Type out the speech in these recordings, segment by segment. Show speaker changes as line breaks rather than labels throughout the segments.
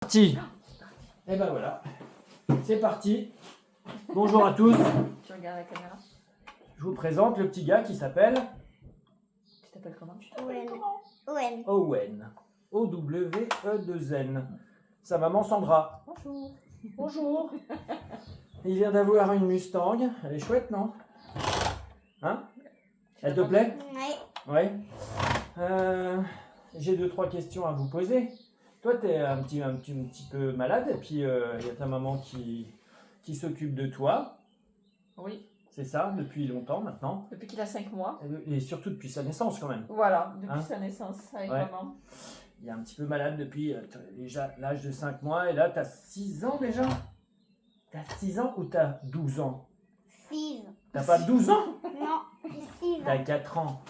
Parti. Et ben voilà, c'est parti. Bonjour à tous.
Tu regardes la caméra?
Je vous présente le petit gars qui s'appelle
Tu t'appelles comment?
Owen.
Owen. O-W-E-2-N. Sa maman Sandra.
Bonjour.
Bonjour. Il vient d'avoir une Mustang. Elle est chouette, non? Hein? Elle te plaît?
Oui.
Ouais. J'ai 2-3 questions à vous poser. Toi, tu es un petit peu malade et puis il y a ta maman qui s'occupe de toi.
Oui,
C'est ça, depuis longtemps maintenant.
depuis qu'il a 5 mois.
Et surtout depuis sa naissance quand même.
Voilà, depuis
Hein?
sa naissance avec
Ouais.
maman.
Il est un petit peu malade depuis déjà l'âge de 5 mois. Et là, tu as 6 ans déjà? Tu as 6 ans ou tu as 12 ans?
6.
T'as pas 12 ans?
Non. 6
T'as
ans.
4 ans.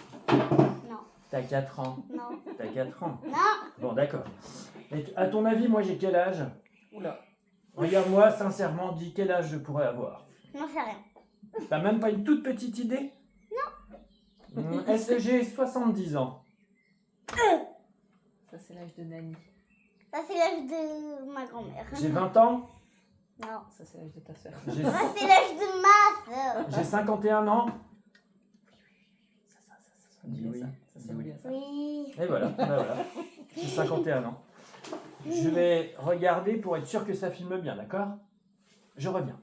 Non.
T'as 4 ans.
Non.
T'as 4 ans.
Non.
Bon, d'accord. Et à ton avis, moi, j'ai quel âge?
Oula.
Regarde-moi, sincèrement, dis quel âge je pourrais avoir.
Non, c'est rien.
T'as même pas une toute petite idée? Non. Est-ce que j'ai 70 ans?
Ça, c'est l'âge de Nani.
Ça, c'est l'âge de ma grand-mère.
J'ai 20 ans?
Non.
Ça, c'est l'âge de ta soeur.
J'ai
Ça, c'est l'âge de ma soeur.
j'ai 51 ans?
Ça
Dis
sonne
oui.
bien ça. Ça sonne
Dis
bien ça.
Oui.
Et voilà, ben voilà. J'ai 51 ans. Je vais regarder pour être sûr que ça filme bien, d'accord? Je reviens.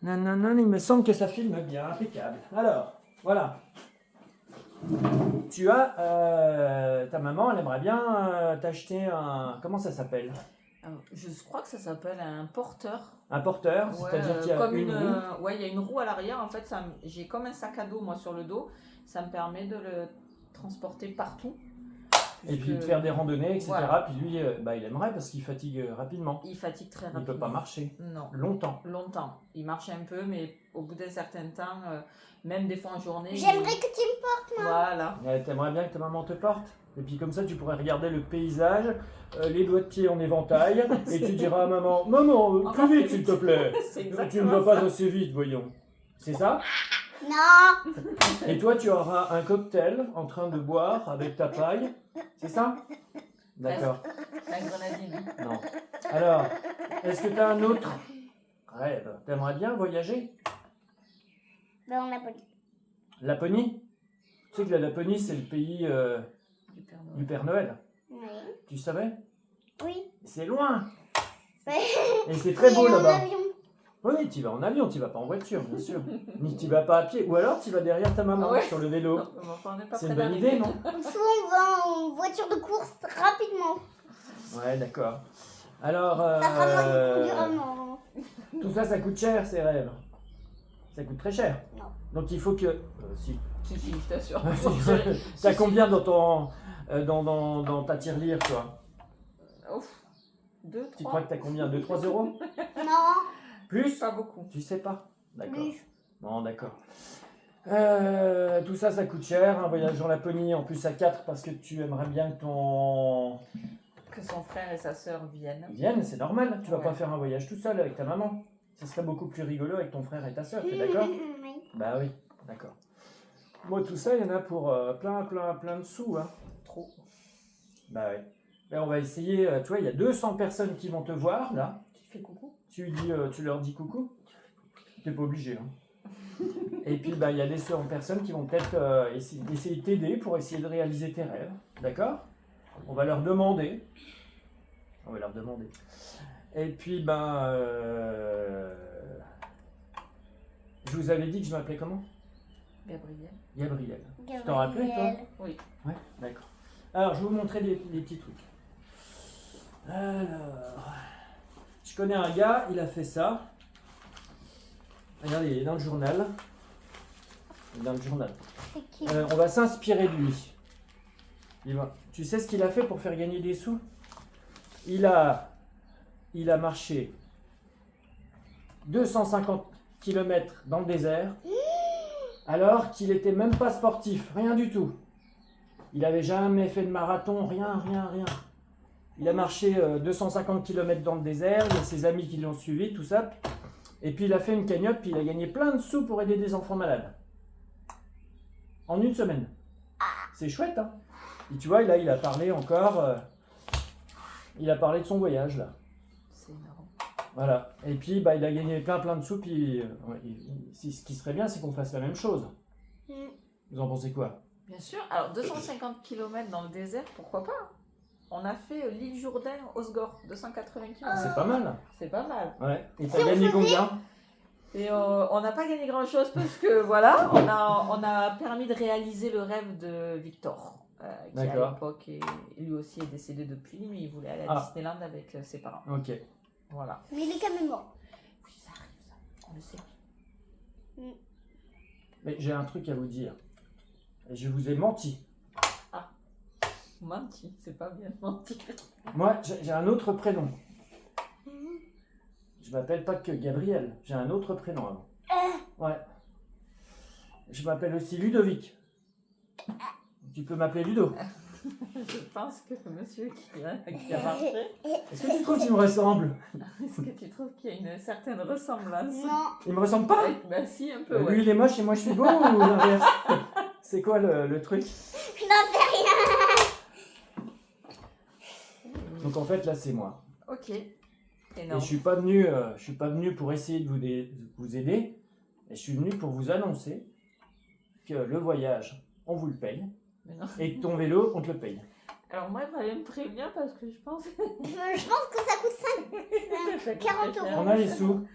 Nanana, il me semble que ça filme bien, impeccable. Alors, voilà. Tu as, ta maman, elle aimerait bien t'acheter un, comment ça s'appelle?
Alors, je crois que ça s'appelle un porteur.
Un porteur,
Ouais,
c'est-à-dire qu'il y a
comme
une roue.
ouais, il y a une roue à l'arrière. En fait, j'ai comme un sac à dos, moi, sur le dos. Ça me permet de le transporter partout.
Et puis de
Puisque
faire des randonnées, etc.
Voilà.
Puis lui, bah, il aimerait parce qu'il fatigue rapidement.
il fatigue très
Il ne
rapidement.
peut pas marcher
Non.
longtemps.
Longtemps. Il marche un peu, mais au bout d'un certain temps, même des fois en journée.
J'aimerais que tu me portes, moi.
Voilà.
T'aimerais bien que ta maman te porte. Et puis comme ça, tu pourrais regarder le paysage, les doigts de pied en éventail, et tu diras à maman, maman,
Encore
plus vite
plus
s'il te plaît.
C'est
Tu ne
exactement
vas pas
ça.
assez vite, voyons. C'est ça?
Non.
Et toi, tu auras un cocktail en train de boire avec ta paille. C'est ça? D'accord.
La grenadine.
Non. Alors, est-ce que tu as un autre rêve? T'aimerais bien voyager?
Ben, on l'a pas dit.
Laponie? Tu sais que la Laponie, c'est le pays
Du Père Noël.
du Père Noël.
Oui.
Tu savais?
Oui.
C'est loin.
Ouais.
Et c'est très beau
Et en
là-bas.
avion.
Oui, tu vas en avion, tu vas pas en voiture, bien sûr. Ni tu vas pas à pied. Ou alors tu vas derrière ta maman
Ah ouais.
sur le vélo.
Non, mais enfin, on n'est pas
C'est
près
une bonne
d'arriver.
idée, non?
Souvent, on va en voiture de course rapidement.
Ouais, d'accord. Alors,
Ça fera moins de conduire avant.
tout ça, ça coûte cher, ces rêves. Ça coûte très cher.
Non.
Donc il faut que... si.
Si, si, je t'assure.
T'as combien dans ton... dans ta tirelire, toi?
Ouf. 2,
Tu
3.
crois que t'as combien? 2-3 euros?
Non.
Plus?
Pas beaucoup.
Tu sais pas? D'accord.
Plus.
Bon, d'accord. Tout ça, ça coûte cher. Un voyage en Laponie, en plus à 4, parce que tu aimerais bien que ton...
Que son frère et sa sœur viennent.
Vienne, c'est normal. Tu vas
Ouais.
pas faire un voyage tout seul avec ta maman. Ça serait beaucoup plus rigolo avec ton frère et ta soeur, t'es d'accord?
Oui.
Bah oui, d'accord. Moi, tout ça, il y en a pour plein de sous, hein.
Trop.
Bah oui. Là, on va essayer, tu vois, il y a 200 personnes qui vont te voir, là.
Tu fais coucou.
Tu leur dis coucou. T'es pas obligé, hein. Et puis, bah, il y a des personnes qui vont peut-être essayer de t'aider pour essayer de réaliser tes rêves, d'accord? On va leur demander. Et puis, ben, je vous avais dit que je m'appelais comment?
Gabriel.
Gabriel. Tu t'en rappelais, toi?
Gabriel.
Oui.
Ouais, d'accord. Alors, je vais vous montrer des petits trucs. Alors, je connais un gars, il a fait ça. Regardez, il est dans le journal.
C'est qui?
On va s'inspirer de lui. Tu sais ce qu'il a fait pour faire gagner des sous? Il a marché 250 km dans le désert, alors qu'il n'était même pas sportif, rien du tout. Il n'avait jamais fait de marathon, rien. Il a marché 250 km dans le désert, il y a ses amis qui l'ont suivi, tout ça. Et puis il a fait une cagnotte, puis il a gagné plein de sous pour aider des enfants malades. En une semaine. C'est chouette, hein? Et tu vois, là, il a parlé encore. Il a parlé de son voyage, là.
C'est énorme.
Voilà. Et puis, bah, il a gagné plein de sous. Puis, ce qui serait bien, c'est qu'on fasse la même chose.
Mm.
Vous en pensez quoi?
Bien sûr. Alors, 250 km dans le désert, pourquoi pas? On a fait l'île Jourdain, Osgore, 280 km.
C'est pas mal.
C'est pas mal.
Ouais. Et t'as gagné combien?
Et on n'a pas gagné grand-chose parce que voilà, on a permis de réaliser le rêve de Victor, qui à
D'accord.
l'époque, lui aussi est décédé depuis, mais il voulait aller à
Ah.
Disneyland avec ses parents.
Ok.
Voilà.
Mais il est quand même mort.
Oui, ça arrive, ça. On le sait.
Mais j'ai un truc à vous dire. Et je vous ai menti.
Menti, c'est pas bien menti.
Moi, j'ai un autre prénom. Je m'appelle pas que Gabriel. J'ai un autre prénom avant. Ouais. Je m'appelle aussi Ludovic. Tu peux m'appeler Ludo.
Je pense que monsieur qui a marché,
Est-ce que tu trouves qu'il me ressemble?
est-ce que tu trouves qu'il y a une certaine ressemblance?
Non.
Il me ressemble pas?
Bah si, un peu,
Lui,
ouais.
il est moche et moi, je suis beau ou l'inverse? C'est quoi le truc?
Je n'en sais rien.
Donc en fait, là, c'est moi.
Ok.
Et
Énorme.
je suis pas venu pour essayer de vous aider. Et je suis venu pour vous annoncer que le voyage, on vous le paye.
Mais non.
Et que ton vélo, on te le paye.
Alors moi, il fallait me prévenir parce que je pense
Je pense que ça coûte 5. 40 euros.
On a les sous.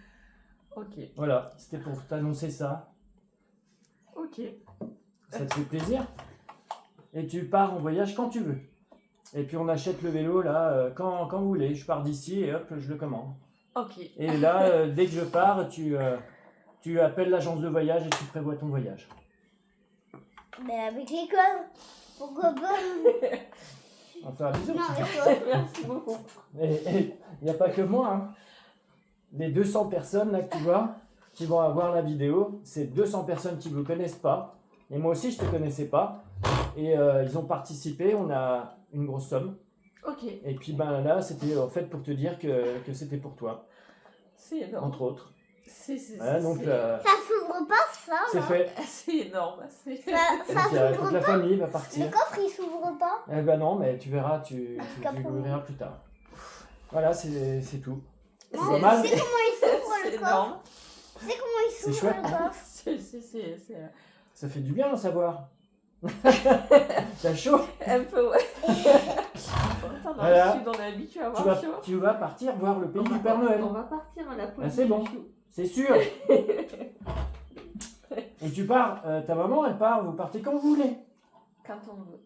Ok,
Voilà, c'était pour t'annoncer ça.
ok.
Ça te fait plaisir. Et tu pars en voyage quand tu veux. Et puis on achète le vélo là quand vous voulez. Je pars d'ici et hop, je le commande.
Ok.
Et là, dès que je pars, tu appelles l'agence de voyage et tu prévois ton voyage.
Mais avec l'école. Pourquoi pas?
On va faire un bisou.
Non, avec toi.
Merci beaucoup.
Et il n'y a pas que moi. Hein. Les 200 personnes là que tu vois, qui vont avoir la vidéo, c'est 200 personnes qui ne vous connaissent pas. Et moi aussi, je ne te connaissais pas. Et ils ont participé, on a une grosse somme.
Ok,
Et puis ben là, c'était en fait pour te dire que c'était pour toi,
c'est énorme.
entre autres.
C'est
Voilà, donc
Ça s'ouvre pas ça
c'est
là.
fait.
c'est énorme.
Ça
Donc, il faut que
s'ouvre
la
pas.
famille va
Le
partir.
coffre il s'ouvre pas.
Eh ben non, mais tu verras, tu
Qu'après.
verras plus tard. Voilà, c'est tout. C'est
Non,
pas mal.
Tu sais comment il s'ouvre
C'est
le coffre?
énorme.
Tu sais comment il
C'est
s'ouvre
chouette.
le coffre?
C'est
Ça fait du bien d'en savoir. T'as chaud?
un peu, ouais. Attends, dans
Voilà.
le sud, on est habitué à
Tu
avoir
vas,
chaud.
tu vas partir voir le pays
On
du
va-
Père Noël.
On va partir à la pause.
Ah, c'est bon. C'est sûr. Et tu pars, ta maman elle part, vous partez quand vous voulez.
Quand on veut.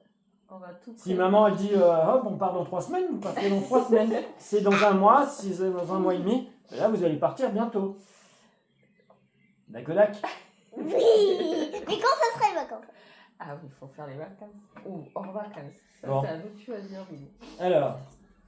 On va tout
Si maman elle dit hop on part dans 3 semaines, vous partez dans 3 semaines. C'est dans un mois, si c'est dans un mois et demi, là vous allez partir bientôt. D'accord.
Oui. Mais quand ça sera les vacances?
Ah oui, il faut faire les vacances. Ou hors vacances. Ça,
Bon.
c'est à nous de choisir, oui.
Alors,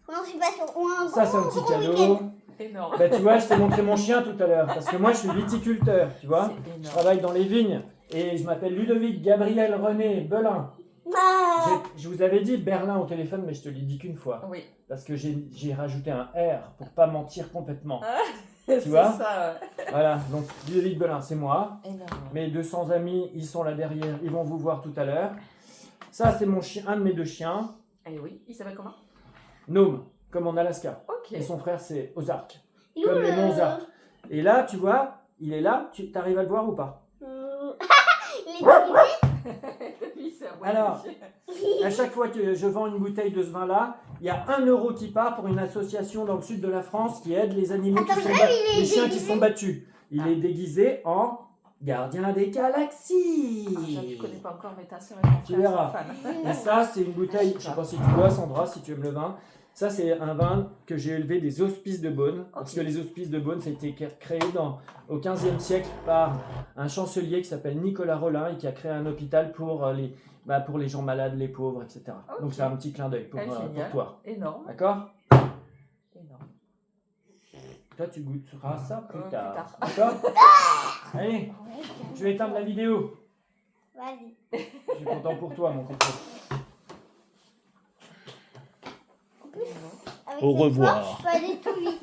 Non, je suis pas sûre. Ou un
ça c'est un
gros,
petit
gros
cadeau.
week-end.
Énorme.
Bah tu vois, je t'ai montré mon chien tout à l'heure, parce que moi je suis viticulteur, tu vois.
C'est
Je
énorme.
travaille dans les vignes, et je m'appelle Ludovic Gabriel René Belin.
Ah.
Je vous avais dit Berlin au téléphone, mais je te l'ai dit qu'une fois.
Oui.
Parce que j'ai rajouté un R pour pas mentir complètement.
C'est
vois
ça, ouais.
Voilà, donc Ludovic Belin, c'est moi.
Énorme.
Mes 200 amis, ils sont là derrière, ils vont vous voir tout à l'heure. Ça, c'est mon chien, un de mes 2 chiens,
Eh oui, il s'appelle comment?
Nome, comme en Alaska.
Ok.
Et son frère, c'est Ozark,
Il est où
comme les
le-
monts Ozark. Et là, tu vois, il est là, tu arrives à le voir ou pas?
Il est déguisé.
Lui, c'est un bon
Alors.
chien.
À chaque fois que je vends une bouteille de ce vin-là, il y a 1 euro qui part pour une association dans le sud de la France qui aide les animaux
Attends,
qui sont
il est
les chiens qui
déguisé
sont battus. Il est déguisé en gardien des galaxies.
Ah, ça, tu connais pas encore, mais ta soeur et ton
Tu
frère
verras.
sont fans.
Et ça, c'est une bouteille, je sais pas si tu bois Sandra, si tu aimes le vin. Ça, c'est un vin que j'ai élevé des hospices de Beaune. Parce
Ok.
que les hospices de Beaune, ça a été créé au XVe siècle par un chancelier qui s'appelle Nicolas Rollin et qui a créé un hôpital pour les gens malades, les pauvres, etc.
Ok.
Donc c'est un petit clin d'œil pour
Génial.
toi.
Énorme.
D'accord?
Énorme.
Toi, tu goûteras ça plus
Plus
tard.
tard.
D'accord? Allez, je vais éteindre la vidéo.
Vas-y.
Je suis content pour toi, mon coco.
Avec
Au
cette
revoir.
force, je peux aller tout vite.